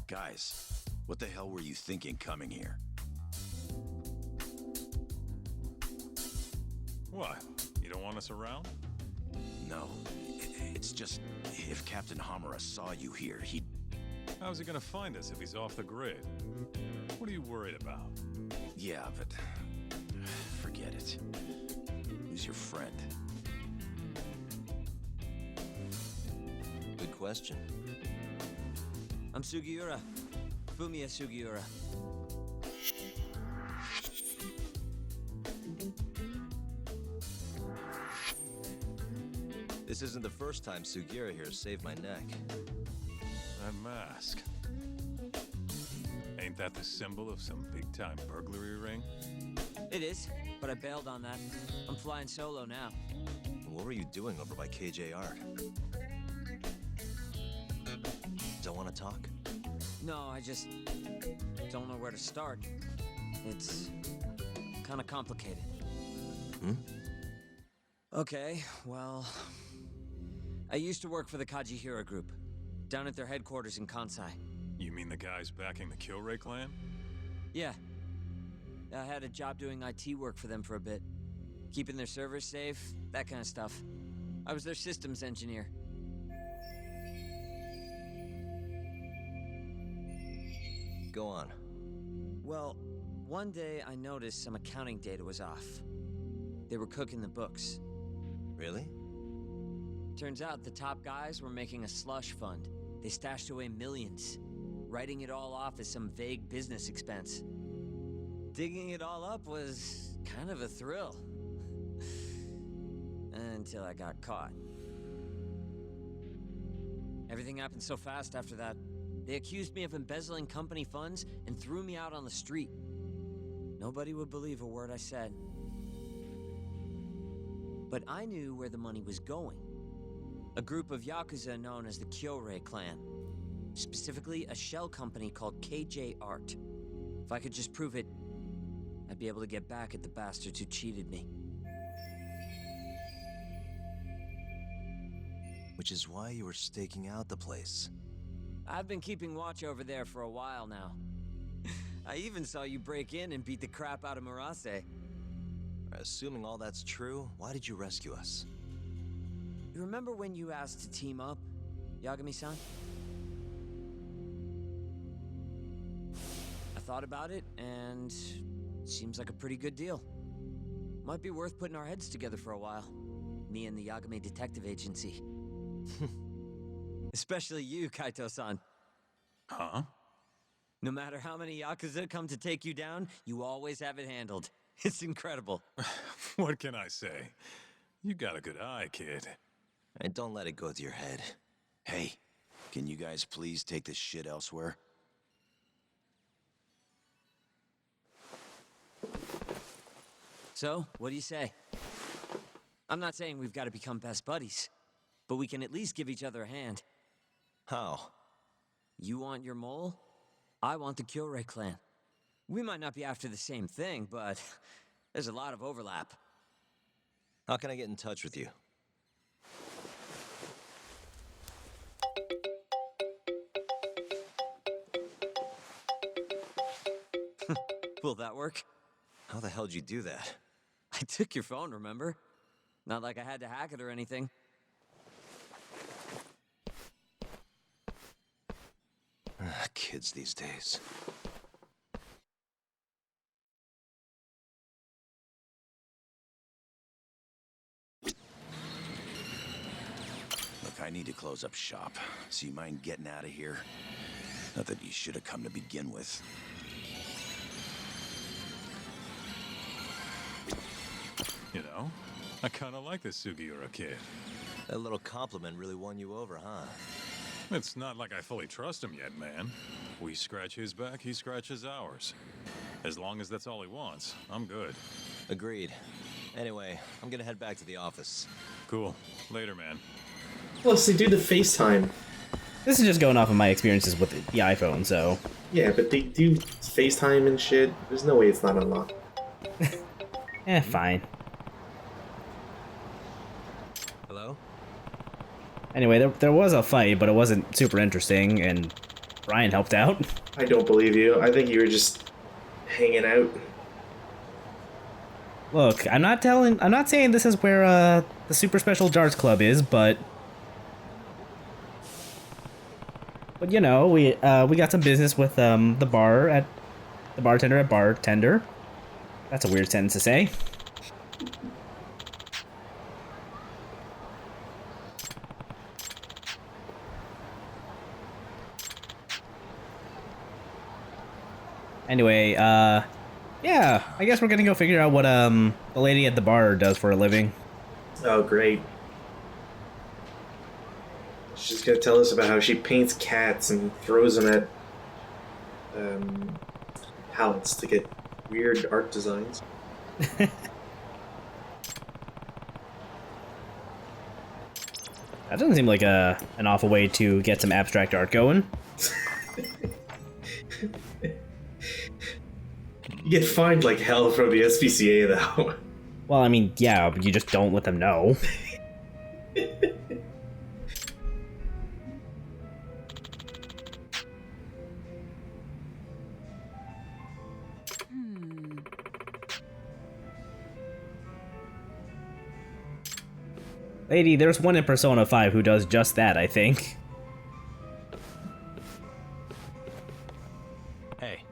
Guys, what the hell were you thinking coming here? What? You don't want us around? No, it's just, if Captain Hamura saw you here, he'd... How's he gonna find us if he's off the grid? What are you worried about? Yeah, but... forget it. Who's your friend? Good question. I'm Sugiura. Fumiya Sugiura. This isn't the first time Sugiura here saved my neck. That mask. Ain't that the symbol of some big-time burglary ring? It is, but I bailed on that. I'm flying solo now. What were you doing over by KJR? Don't want to talk? No, I just don't know where to start. It's kind of complicated. Okay, well... I used to work for the Kajihira Group, down at their headquarters in Kansai. You mean the guys backing the Killray clan? Yeah. I had a job doing IT work for them for a bit. Keeping their servers safe, that kind of stuff. I was their systems engineer. Go on. Well, one day I noticed some accounting data was off. They were cooking the books. Really? Turns out the top guys were making a slush fund. They stashed away millions, writing it all off as some vague business expense. Digging it all up was kind of a thrill. Until I got caught. Everything happened so fast after that. They accused me of embezzling company funds and threw me out on the street. Nobody would believe a word I said. But I knew where the money was going. A group of Yakuza known as the Killray clan. Specifically, a shell company called KJ Art. If I could just prove it, I'd be able to get back at the bastards who cheated me. Which is why you were staking out the place. I've been keeping watch over there for a while now. I even saw you break in and beat the crap out of Murase. Assuming all that's true, why did you rescue us? You remember when you asked to team up, Yagami-san? I thought about it, and it seems like a pretty good deal. Might be worth putting our heads together for a while. Me and the Yagami Detective Agency. Especially you, Kaito-san. Huh? No matter how many Yakuza come to take you down, you always have it handled. It's incredible. What can I say? You got a good eye, kid. And don't let it go to your head. Hey, can you guys please take this shit elsewhere? So, what do you say? I'm not saying we've got to become best buddies, but we can at least give each other a hand. How? You want your mole? I want the Killray clan. We might not be after the same thing, but there's a lot of overlap. How can I get in touch with you? Will that work? How the hell did you do that? I took your phone, remember? Not like I had to hack it or anything. Kids these days. Look, I need to close up shop. So you mind getting out of here? Not that you should have come to begin with. You know, I kinda like this Sugiura kid. That little compliment really won you over, huh? It's not like I fully trust him yet, man. We scratch his back, he scratches ours. As long as that's all he wants, I'm good. Agreed. Anyway, I'm gonna head back to the office. Cool. Later, man. Plus, they do the FaceTime. This is just going off of my experiences with the iPhone, so... Yeah, but they do FaceTime and shit. There's no way it's not unlocked. Fine. Hello? Anyway, there was a fight, but it wasn't super interesting, and Brian helped out. I don't believe you. I think you were just hanging out. Look, I'm not saying this is where the Super Special Darts Club is, but you know, we got some business with the bartender at Bartender. That's a weird sentence to say. Anyway, yeah, I guess we're gonna go figure out what the lady at the bar does for a living. Oh, great. She's gonna tell us about how she paints cats and throws them at pallets to get weird art designs. That doesn't seem like an awful way to get some abstract art going. You get fined like hell from the SPCA, though. Well, I mean, yeah, but you just don't let them know. Lady, there's one in Persona 5 who does just that, I think. Hey.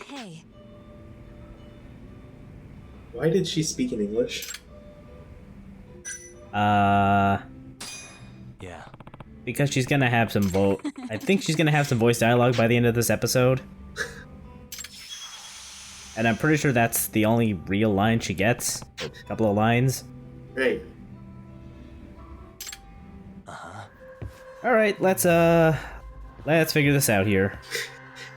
Hey. Why did she speak in English? Yeah. Because she's gonna have some I think she's gonna have some voice dialogue by the end of this episode. And I'm pretty sure that's the only real line she gets. A couple of lines. Right. Alright, let's figure this out here.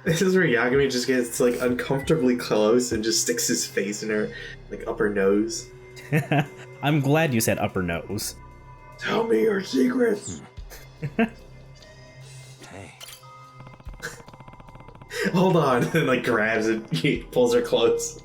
This is where Yagami just gets like uncomfortably close and just sticks his face in her like upper nose. I'm glad you said upper nose. Tell me your secrets. Hey. Hold on, and like grabs it, he pulls her close.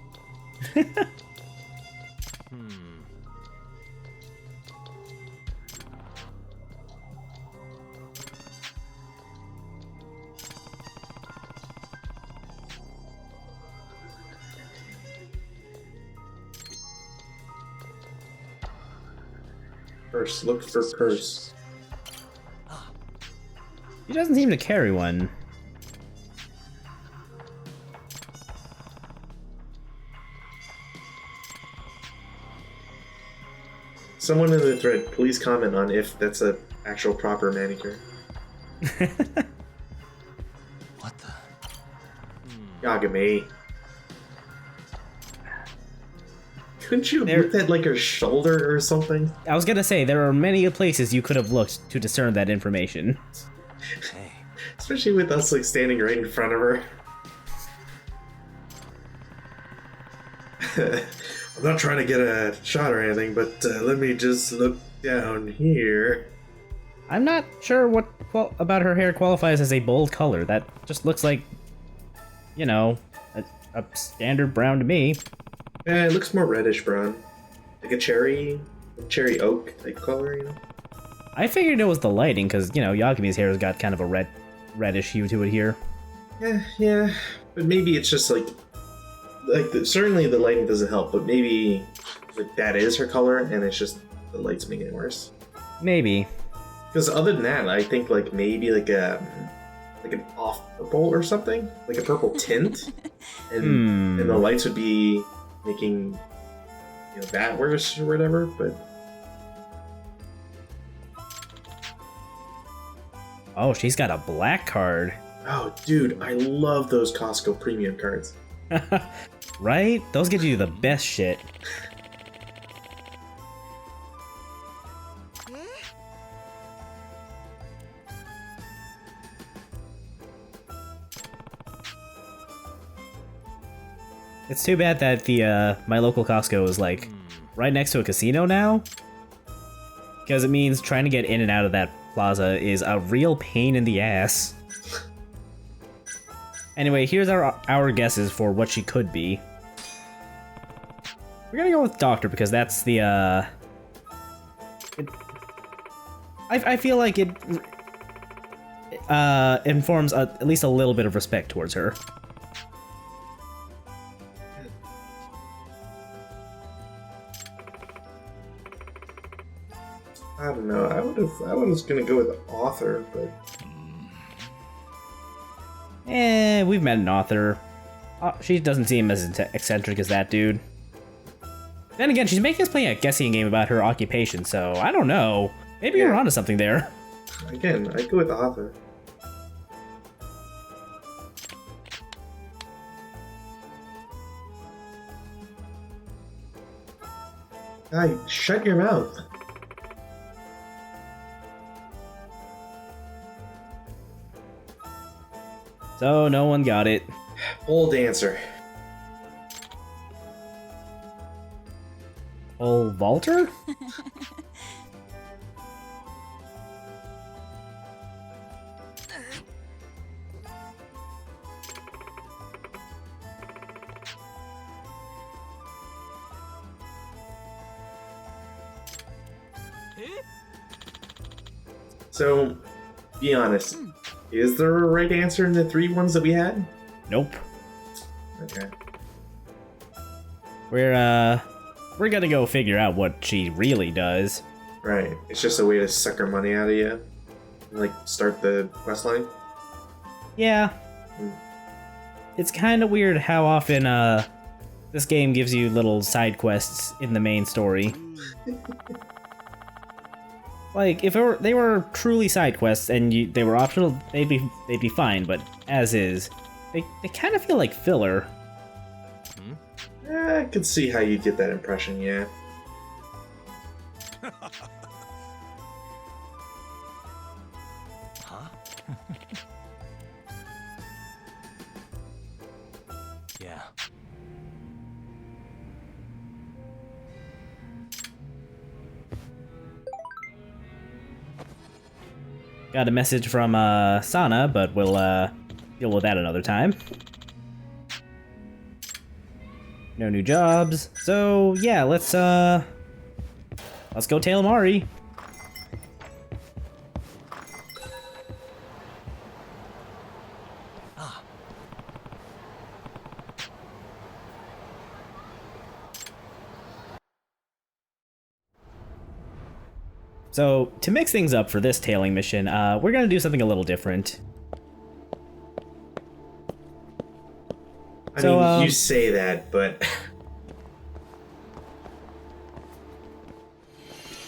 First, look for purse. He doesn't seem to carry one. Someone in the thread, please comment on if that's a actual proper manicure. What the? Yagami. Couldn't you look at like her shoulder or something? I was gonna say, there are many places you could have looked to discern that information. Hey. Especially with us like standing right in front of her. I'm not trying to get a shot or anything, but let me just look down here. I'm not sure what about her hair qualifies as a bold color. That just looks like, you know, a standard brown to me. Yeah, it looks more reddish brown. Like a cherry oak type color, you know? I figured it was the lighting, because, you know, Yagami's hair has got kind of a reddish hue to it here. Yeah, but maybe it's just like certainly the lighting doesn't help, but maybe like that is her color, and it's just the light's making it worse. Maybe. Because other than that, I think like maybe like an off purple or something, like a purple tint, and the lights would be making that worse or whatever. But Oh, she's got a black card. Oh, dude, I love those Costco premium cards. Right? Those get you the best shit. It's too bad that the my local Costco is like right next to a casino now. Because it means trying to get in and out of that plaza is a real pain in the ass. Anyway, here's our guesses for what she could be. We're gonna go with Doctor because that's the I feel like it informs at least a little bit of respect towards her. I don't know. I was gonna go with author, but We've met an author. She doesn't seem as eccentric as that dude. Then again, she's making us play a guessing game about her occupation, so I don't know. Maybe you're onto something there. again, I'd go with author. Guy, shut your mouth. So no one got it. Old answer. Oh, Walter? So, be honest. Is there a right answer in the 3 ones that we had? Nope. Okay. We're gonna go figure out what she really does. Right. It's just a way to suck her money out of you. Like, start the quest line? Yeah. It's kind of weird how often, this game gives you little side quests in the main story. Like, if they were truly side quests and they were optional, they'd be fine, but as is, they kind of feel like filler. I could see how you'd get that impression, yeah. Huh? Yeah. Got a message from Sana, but we'll deal with that another time. No new jobs. So yeah, let's go tail Mari. So, to mix things up for this tailing mission, we're gonna do something a little different. I mean, you say that, but...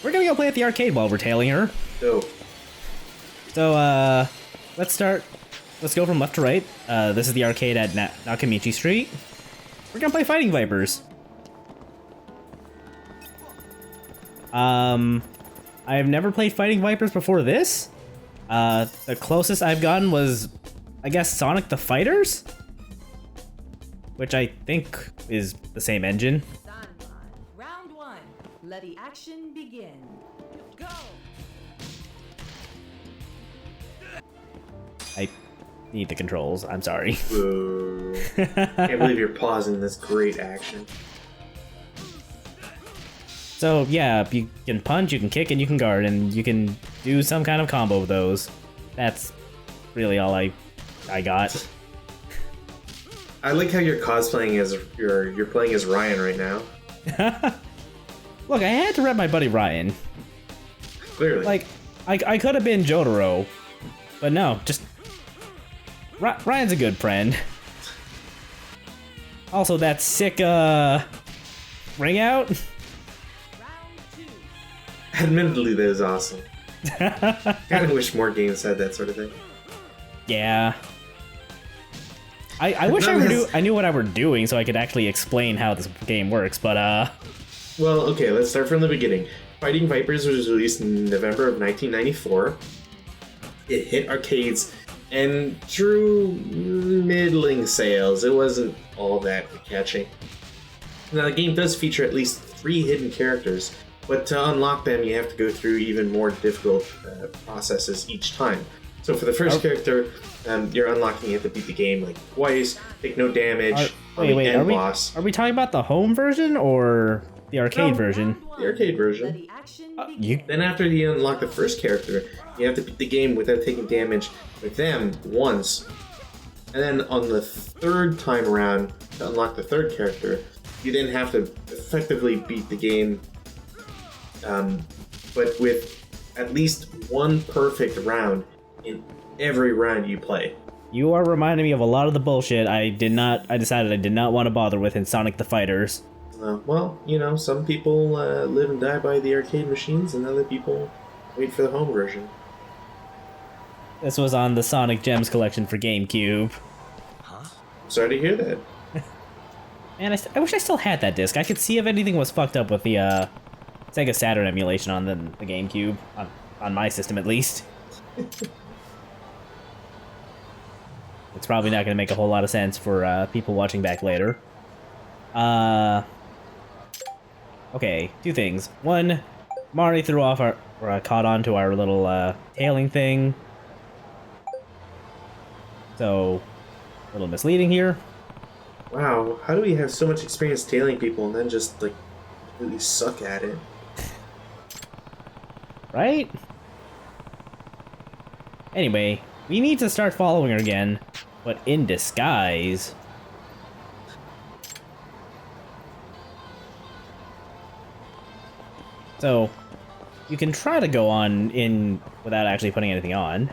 We're gonna go play at the arcade while we're tailing her. Dope. So, let's go from left to right. This is the arcade at Nakamichi Street. We're gonna play Fighting Vipers. I've never played Fighting Vipers before this. The closest I've gotten was, I guess, Sonic the Fighters? Which I think is the same engine. Round 1. Let the action begin. Go! I need the controls, I'm sorry. Boo. Can't believe you're pausing this great action. So yeah, you can punch, you can kick, and you can guard, and you can do some kind of combo of those. That's really all I got. I like how you're cosplaying as you're playing as Ryan right now. Look, I had to rep my buddy Ryan. Clearly. Like, I could have been Jotaro, but no, just Ryan's a good friend. Also, that sick ring out. Admittedly, that is awesome. Kind of wish more games had that sort of thing. Yeah. I wish I knew what I were doing so I could actually explain how this game works, but Well, okay, let's start from the beginning. Fighting Vipers was released in November of 1994. It hit arcades and drew middling sales. It wasn't all that catchy. Now, the game does feature at least 3 hidden characters, but to unlock them, you have to go through even more difficult processes each time. So for the first character, you're unlocking, you have to beat the game like twice, take no damage on the end boss. Are we talking about the home version or the arcade version? The arcade version. Let the action begin. Then after you unlock the first character, you have to beat the game without taking damage with them once. And then on the third time around, to unlock the third character, you then have to effectively beat the game, but with at least one perfect round in every round you play. You are reminding me of a lot of the bullshit I decided I did not want to bother with in Sonic the Fighters. Well, you know, some people live and die by the arcade machines, and other people wait for the home version. This was on the Sonic Gems collection for GameCube. Sorry to hear that. Man, I wish I still had that disc. I could see if anything was fucked up with the Sega Saturn emulation on the GameCube, on my system at least. It's probably not going to make a whole lot of sense for people watching back later. Okay, 2 things. 1, Mari threw off caught on to our little tailing thing. So, a little misleading here. Wow, how do we have so much experience tailing people and then just, like, completely suck at it? Right? Anyway, we need to start following her again, but in disguise. So, you can try to go on in without actually putting anything on.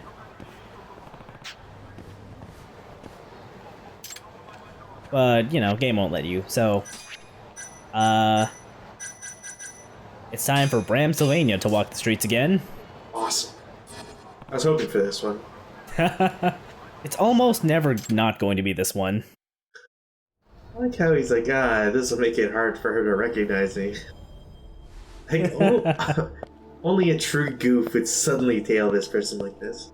But, you know, game won't let you, so... It's time for Bram Sylvania to walk the streets again. Awesome. I was hoping for this one. It's almost never not going to be this one. I like how he's like, this will make it hard for her to recognize me. Like, only a true goof would suddenly tail this person like this.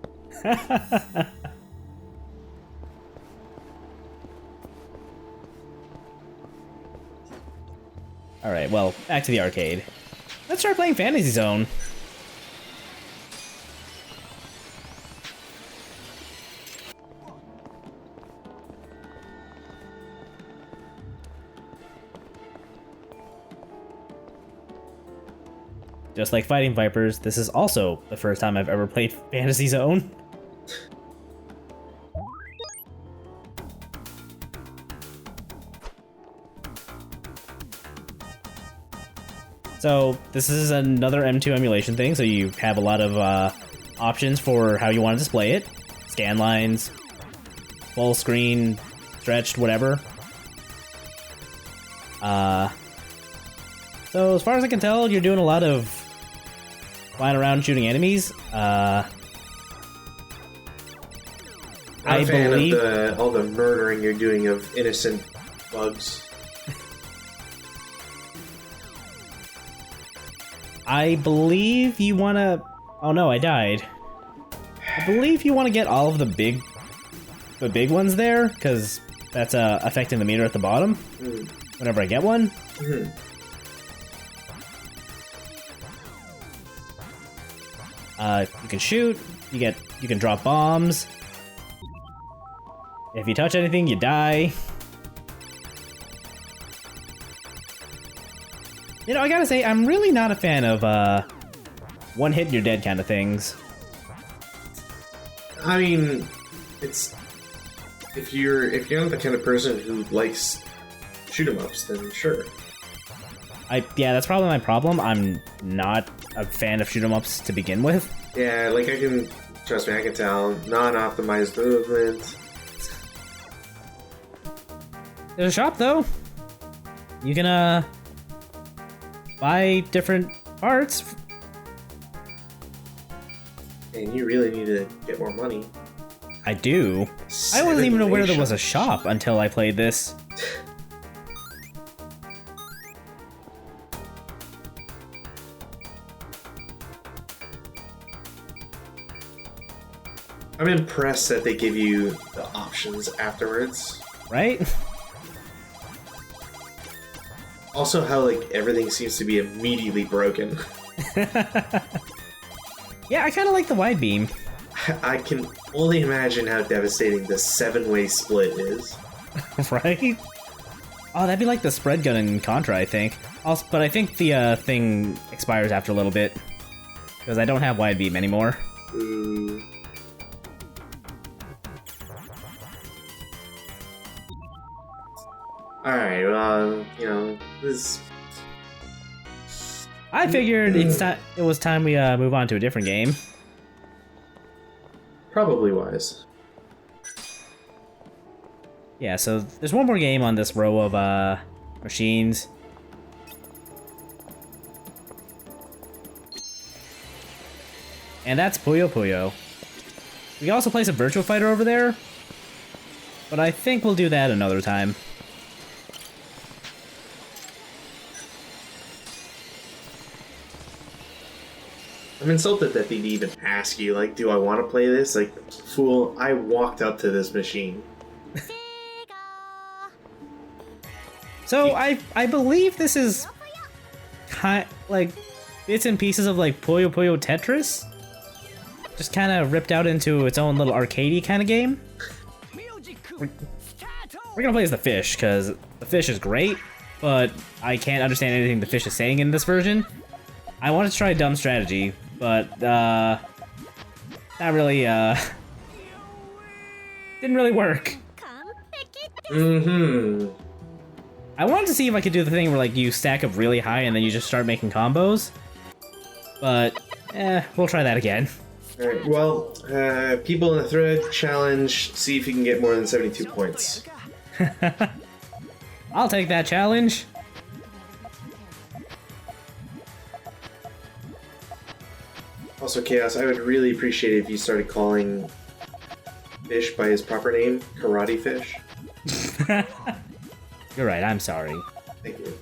Alright, well, back to the arcade. Let's start playing Fantasy Zone. Just like Fighting Vipers, this is also the first time I've ever played Fantasy Zone. So this is another M2 emulation thing, so you have a lot of options for how you want to display it. Scan lines, full screen, stretched, whatever. So as far as I can tell, you're doing a lot of flying around shooting enemies. I'm a fan of all the murdering you're doing of innocent bugs. I believe you want to... Oh no, I died. I believe you want to get all of the big ones there, because that's affecting the meter at the bottom. Whenever I get one. You can shoot. You can drop bombs. If you touch anything, you die. You know, I gotta say, I'm really not a fan of one hit and you're dead kind of things. I mean, it's if you're not the kind of person who likes shoot 'em ups, then sure. Yeah, that's probably my problem. I'm not a fan of shoot 'em ups to begin with. Yeah, like trust me, I can tell. Non-optimized movement. There's a shop though. You can buy different parts. And you really need to get more money. I do. I wasn't even aware there was a shop until I played this. I'm impressed that they give you the options afterwards. Right? Also, how like everything seems to be immediately broken. Yeah, I kind of like the wide beam. I can only imagine how devastating the 7-way split is. Right? Oh, that'd be like the spread gun in Contra, I think. Also, but I think the thing expires after a little bit. Because I don't have wide beam anymore. Ooh. Alright, this... I figured it was time we move on to a different game. Probably wise. Yeah, so there's one more game on this row of machines. And that's Puyo Puyo. We can also play some Virtua Fighter over there, but I think we'll do that another time. I'm insulted that they'd even ask you, like, do I want to play this? Like, fool, I walked up to this machine. So I believe this is like bits and pieces of like Puyo Puyo Tetris, just kind of ripped out into its own little arcadey kind of game. We're gonna play as the fish because the fish is great, but I can't understand anything the fish is saying in this version. I wanted to try dumb strategy, but not really. Didn't really work. Mm-hmm. I wanted to see if I could do the thing where like you stack up really high and then you just start making combos. But, we'll try that again. Alright, well, people in the thread challenge, see if you can get more than 72 points. I'll take that challenge. Also, Chaos, I would really appreciate it if you started calling fish by his proper name, Karate Fish. You're right, I'm sorry. Thank you.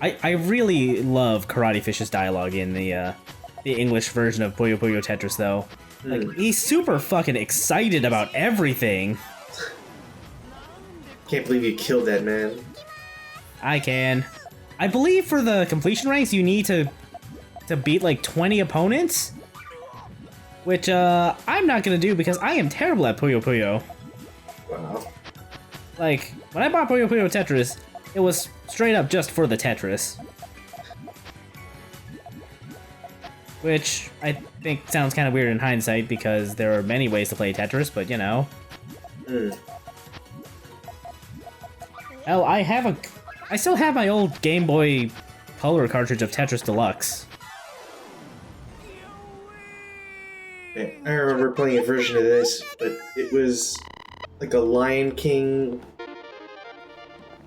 I really love Karate Fish's dialogue in the English version of Puyo Puyo Tetris, though. Like, he's super fucking excited about everything. Can't believe you killed that man. I can. I believe for the completion ranks, you need to beat like 20 opponents, which I'm not gonna do because I am terrible at Puyo Puyo. Wow. Like, when I bought Puyo Puyo Tetris, it was straight up just for the Tetris. Which I think sounds kind of weird in hindsight because there are many ways to play Tetris, but you know. Hell, I still have my old Game Boy Color cartridge of Tetris Deluxe. Yeah, I remember playing a version of this, but it was like a Lion King,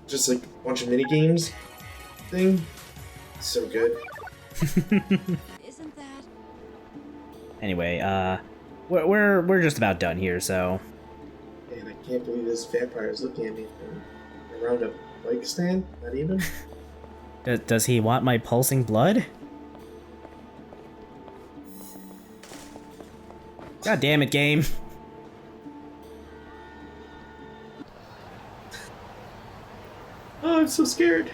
just like a bunch of minigames thing. So good. Isn't that? Anyway, we're just about done here, so. Man, I can't believe this vampire is looking at me from around a bike stand. Not even. Does he want my pulsing blood? God damn it, game. Oh, I'm so scared.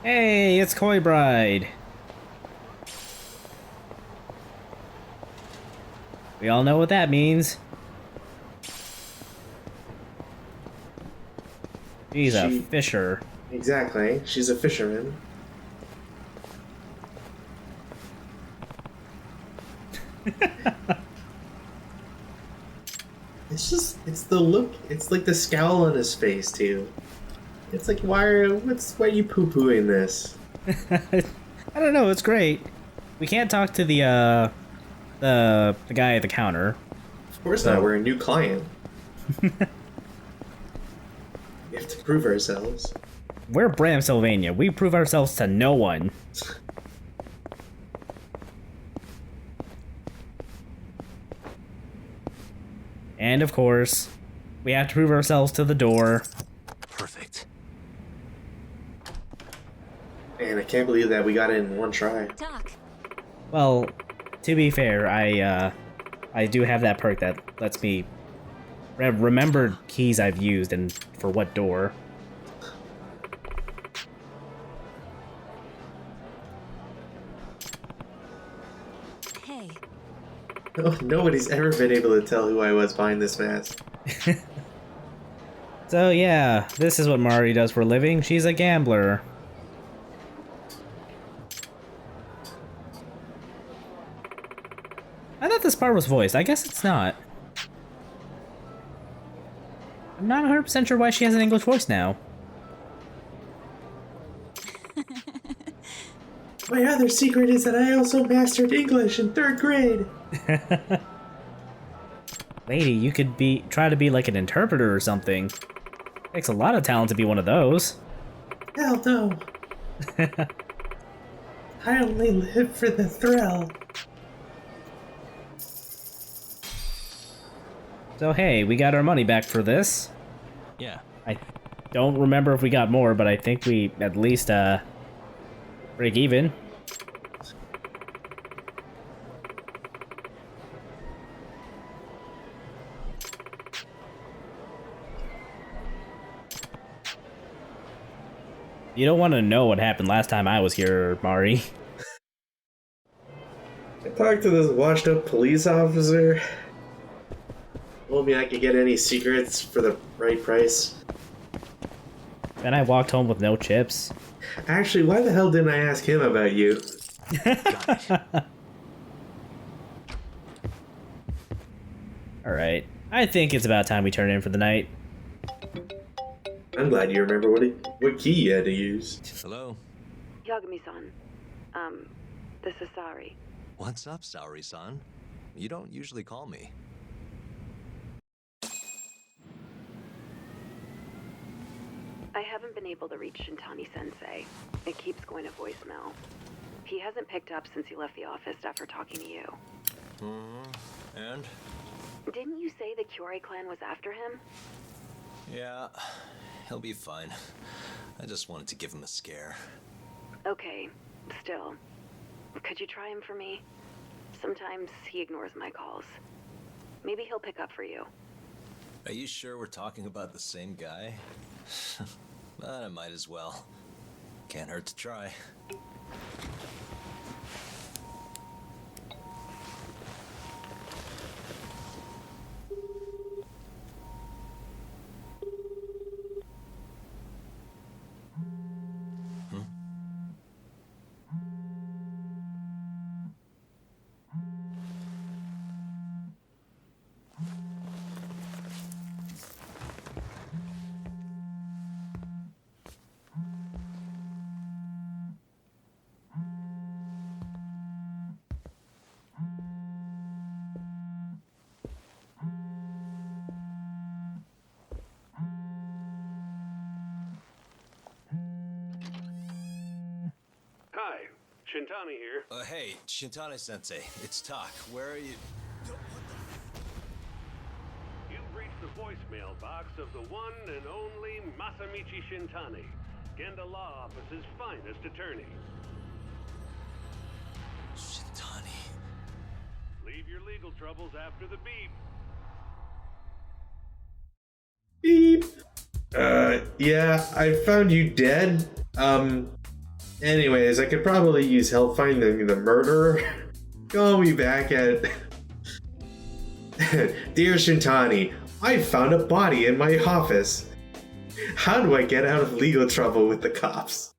Hey, it's Koi Bride. We all know what that means. She's a fisher. Exactly. She's a fisherman. It's the look. It's like the scowl on his face too. It's like, why are you poo-pooing this? I don't know. It's great. We can't talk to the guy at the counter. course not. We're a new client. We have to prove ourselves. We're Bram Sylvania. We prove ourselves to no one. And of course, we have to prove ourselves to the door. Perfect. Man, I can't believe that we got it in one try. Doc, Well, to be fair, I do have that perk that lets me remember keys I've used and for what door. hey, Oh, nobody's ever been able to tell who I was behind this mask. So yeah, this is what Mari does for a living. She's a gambler. I thought this part was voiced. I guess it's not. I'm not 100% sure why she has an English voice now. My other secret is that I also mastered English in 3rd grade. Lady, you could try to be like an interpreter or something. Takes a lot of talent to be one of those. Hell no. I only live for the thrill. So hey, we got our money back for this. Yeah. I don't remember if we got more, but I think we at least break even. You don't want to know what happened last time I was here, Mari. I talked to this washed up police officer. Told me I could get any secrets for the right price. Then I walked home with no chips. Actually, why the hell didn't I ask him about you? Alright, I think it's about time we turn in for the night. I'm glad you remember what key you had to use. Hello? Yagami-san, this is Sari. What's up, Saori-san? You don't usually call me. I haven't been able to reach Shintani-sensei. It keeps going to voicemail. He hasn't picked up since he left the office after talking to you. And? Didn't you say the Kyorei clan was after him? Yeah, he'll be fine. I just wanted to give him a scare. Okay, still. Could you try him for me? Sometimes he ignores my calls. Maybe he'll pick up for you. Are you sure we're talking about the same guy? But I might as well. Can't hurt to try. Hi, Shintani here. Hey, Shintani-sensei, it's Tak. Where are you? You've reached the voicemail box of the one and only Masamichi Shintani, Genda Law Office's finest attorney. Shintani. Leave your legal troubles after the beep. Beep. Yeah, I found you dead. Anyways, I could probably use help finding the murderer. Call me back at... Dear Shintani, I found a body in my office. How do I get out of legal trouble with the cops?